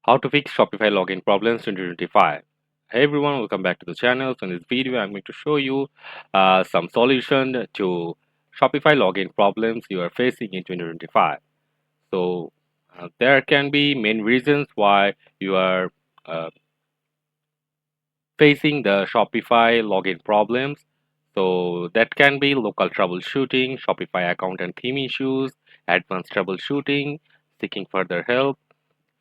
How to fix Shopify login problems 2025. Hey everyone, welcome back to the channel. So in this video, I'm going to show you some solution to Shopify login problems you are facing in 2025. So there can be main reasons why you are uh, facing the Shopify login problems. So that can be local troubleshooting, Shopify account and theme issues, advanced troubleshooting, seeking further help.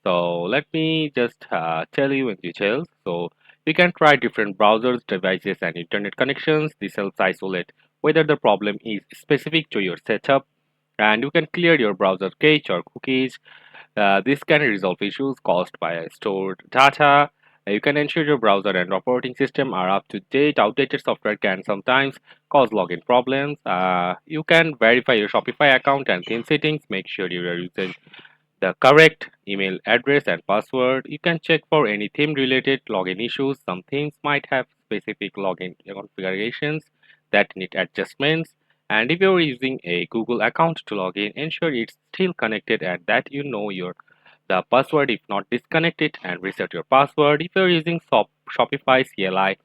So let me just tell you in details. So you can try different browsers, devices, and internet connections. This helps isolate whether the problem is specific to your setup, and you can clear your browser cache or cookies. This can resolve issues caused by stored data. You can ensure your browser and operating system are up to date. Outdated software can sometimes cause login problems. You can verify your Shopify account and theme settings. Make sure you are using the correct email address and password. You can check for any theme related login issues. Some themes might have specific login configurations that need adjustments. And if you're using a Google account to log in, ensure it's still connected and that you know your the password. If not, disconnect it and reset your password. If you're using Shopify CLI,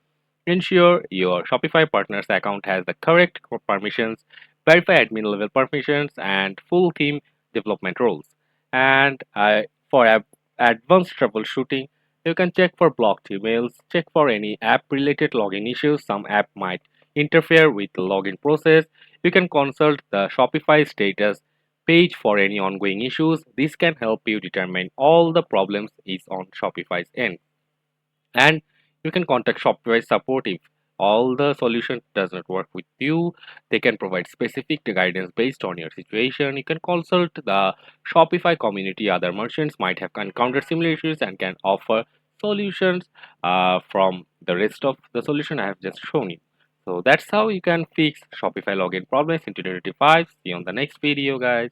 ensure your Shopify partner's account has the correct permissions, verify admin level permissions, and full theme development roles. And for advanced troubleshooting, you can check for blocked emails, check for any app related login issues. Some app might interfere with the login process. You can consult the Shopify status page for any ongoing issues. This can help you determine all the problems is on Shopify's end. And you can contact Shopify support if all the solution does not work with you. They can provide specific guidance based on your situation. You can consult the Shopify community. Other merchants might have encountered similar issues and can offer solutions from the rest of the solution I have just shown you. So that's how you can fix Shopify login problems in 2025. See you on the next video, guys.